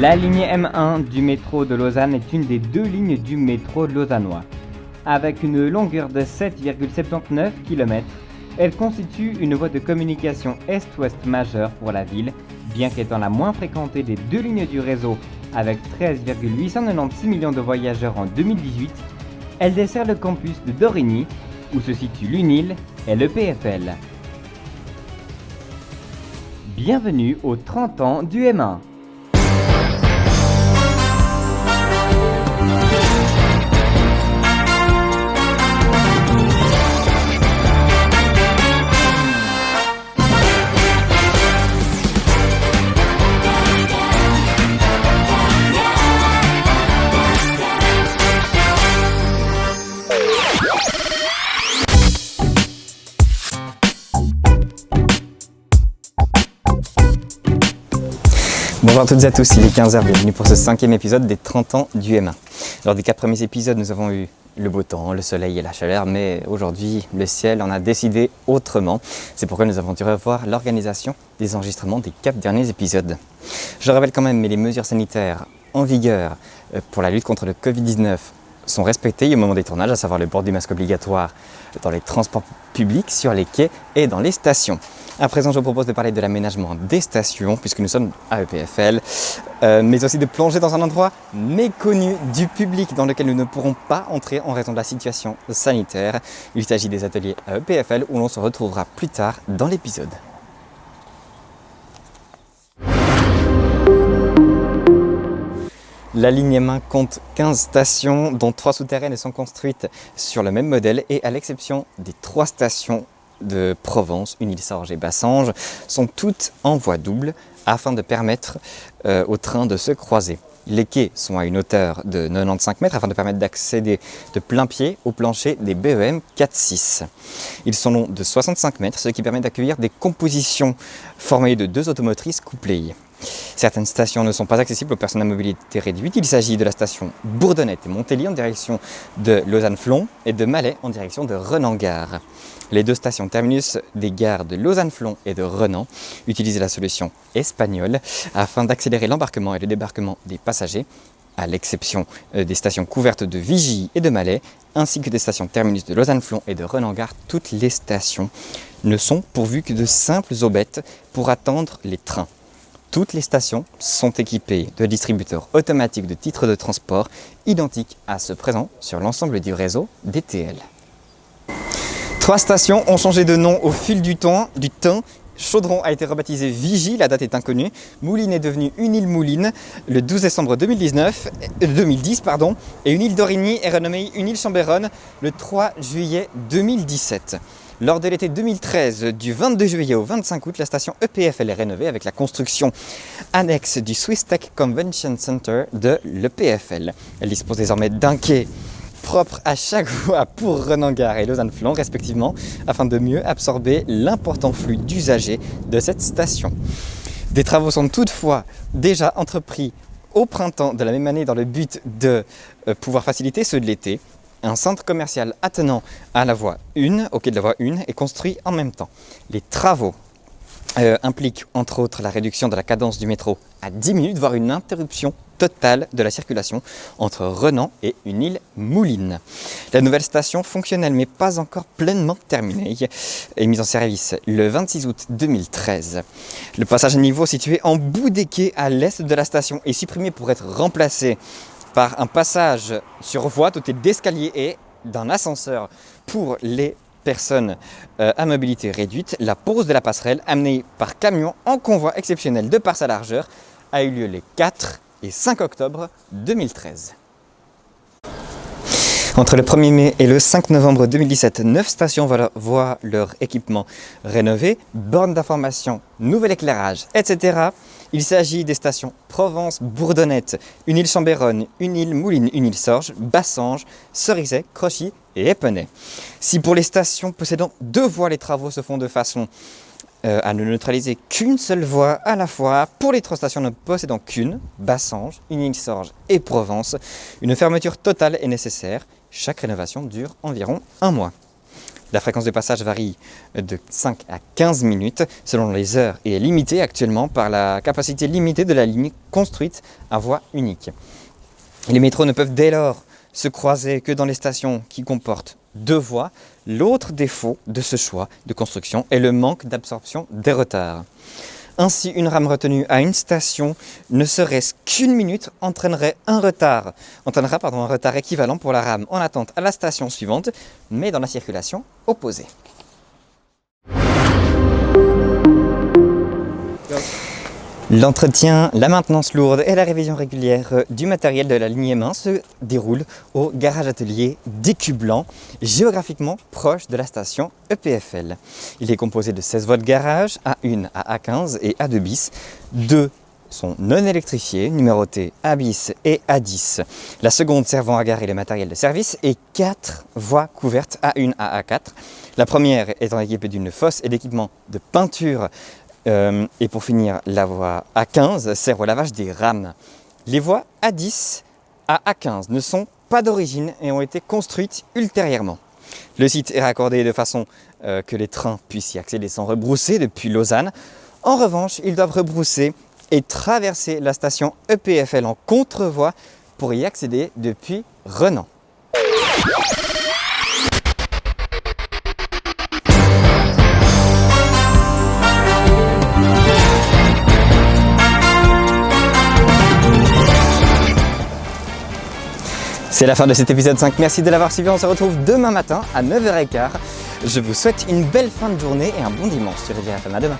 La ligne M1 du métro de Lausanne est une des deux lignes du métro lausannois. Avec une longueur de 7,79 km, elle constitue une voie de communication est-ouest majeure pour la ville, bien qu'étant la moins fréquentée des deux lignes du réseau avec 13,896 millions de voyageurs en 2018, elle dessert le campus de Dorigny, où se situe l'UNIL et le PFL. Bienvenue aux 30 ans du M1. Bonjour à toutes et à tous, il est 15h, bienvenue pour ce 5e épisode des 30 ans du M1. Lors des 4 premiers épisodes, nous avons eu le beau temps, le soleil et la chaleur, mais aujourd'hui, le ciel en a décidé autrement. C'est pourquoi nous avons dû revoir l'organisation des enregistrements des 4 derniers épisodes. Je le rappelle quand même, mais les mesures sanitaires en vigueur pour la lutte contre le Covid-19 sont respectées au moment des tournages, à savoir le port du masque obligatoire dans les transports publics, sur les quais et dans les stations. À présent, je vous propose de parler de l'aménagement des stations, puisque nous sommes à EPFL, mais aussi de plonger dans un endroit méconnu du public dans lequel nous ne pourrons pas entrer en raison de la situation sanitaire. Il s'agit des ateliers à EPFL où l'on se retrouvera plus tard dans l'épisode. La ligne M1 compte 15 stations, dont 3 souterraines sont construites sur le même modèle et à l'exception des 3 stations de Provence, Unil-Sorge et Bassange, sont toutes en voie double afin de permettre aux trains de se croiser. Les quais sont à une hauteur de 95 mètres afin de permettre d'accéder de plein pied au plancher des BEM 4-6. Ils sont longs de 65 mètres, ce qui permet d'accueillir des compositions formées de 2 automotrices couplées. Certaines stations ne sont pas accessibles aux personnes à mobilité réduite. Il s'agit de la station Bourdonnette et Montélier en direction de Lausanne-Flon et de Malais en direction de Renan-Gare. Les 2 stations terminus des gares de Lausanne-Flon et de Renan utilisent la solution espagnole afin d'accélérer l'embarquement et le débarquement des passagers, à l'exception des stations couvertes de Vigie et de Malais, ainsi que des stations terminus de Lausanne-Flon et de Renan-Gare. Toutes les stations ne sont pourvues que de simples aubettes pour attendre les trains. Toutes les stations sont équipées de distributeurs automatiques de titres de transport identiques à ceux présents sur l'ensemble du réseau DTL. 3 stations ont changé de nom au fil du temps. Chaudron a été rebaptisé Vigie, la date est inconnue. Moulines est devenu Unil-Moulines le 12 décembre 2010, et Unil d'Origny est renommé Unil-Chambéronne le 3 juillet 2017. Lors de l'été 2013, du 22 juillet au 25 août, la station EPFL est rénovée avec la construction annexe du Swiss Tech Convention Center de l'EPFL. Elle dispose désormais d'un quai propre à chaque voie pour Renan-Gare et Lausanne-Flon respectivement, afin de mieux absorber l'important flux d'usagers de cette station. Des travaux sont toutefois déjà entrepris au printemps de la même année dans le but de pouvoir faciliter ceux de l'été. Un centre commercial attenant à la voie 1, au quai de la voie 1, est construit en même temps. Les travaux impliquent entre autres la réduction de la cadence du métro à 10 minutes, voire une interruption totale de la circulation entre Renan et Unil-Moulines. La nouvelle station fonctionnelle mais pas encore pleinement terminée est mise en service le 26 août 2013. Le passage à niveau situé en bout des quais à l'est de la station est supprimé pour être remplacé par un passage sur voie doté d'escaliers et d'un ascenseur pour les personnes à mobilité réduite. La pose de la passerelle, amenée par camion en convoi exceptionnel de par sa largeur, a eu lieu les 4 et 5 octobre 2013. Entre le 1er mai et le 5 novembre 2017, 9 stations voient leur équipement rénové, bornes d'information, nouvel éclairage, etc. Il s'agit des stations Provence, Bourdonnette, Unil-Chambéronne, Unil-Moulines, Unil-Sorge, Bassange, Cerizay, Crochy et Épernay. Si pour les stations possédant 2 voies, les travaux se font de façon à ne neutraliser qu'une seule voie à la fois, pour les 3 stations ne possédant qu'une, Bassange, Unil-Sorge et Provence, une fermeture totale est nécessaire. Chaque rénovation dure environ 1 mois. La fréquence de passage varie de 5 à 15 minutes selon les heures et est limitée actuellement par la capacité limitée de la ligne construite à voie unique. Les métros ne peuvent dès lors se croiser que dans les stations qui comportent 2 voies. L'autre défaut de ce choix de construction est le manque d'absorption des retards. Ainsi, une rame retenue à une station, ne serait-ce qu'une minute, entraînera un retard équivalent pour la rame en attente à la station suivante, mais dans la circulation opposée. L'entretien, la maintenance lourde et la révision régulière du matériel de la ligne M1 se déroulent au garage-atelier d'Écublanc, géographiquement proche de la station EPFL. Il est composé de 16 voies de garage, A1 à A15 et A2 bis. 2 sont non électrifiées, numérotées A bis et A10. La seconde servant à garer le matériel de service et 4 voies couvertes A1 à A4. La première étant équipée d'une fosse et d'équipements de peinture. Et pour finir, la voie A15 sert au lavage des rames. Les voies A10 à A15 ne sont pas d'origine et ont été construites ultérieurement. Le site est raccordé de façon que les trains puissent y accéder sans rebrousser depuis Lausanne. En revanche, ils doivent rebrousser et traverser la station EPFL en contrevoie pour y accéder depuis Renan. C'est la fin de cet épisode 5, merci de l'avoir suivi, on se retrouve demain matin à 9h15. Je vous souhaite une belle fin de journée et un bon dimanche sur Rivière FM. À demain.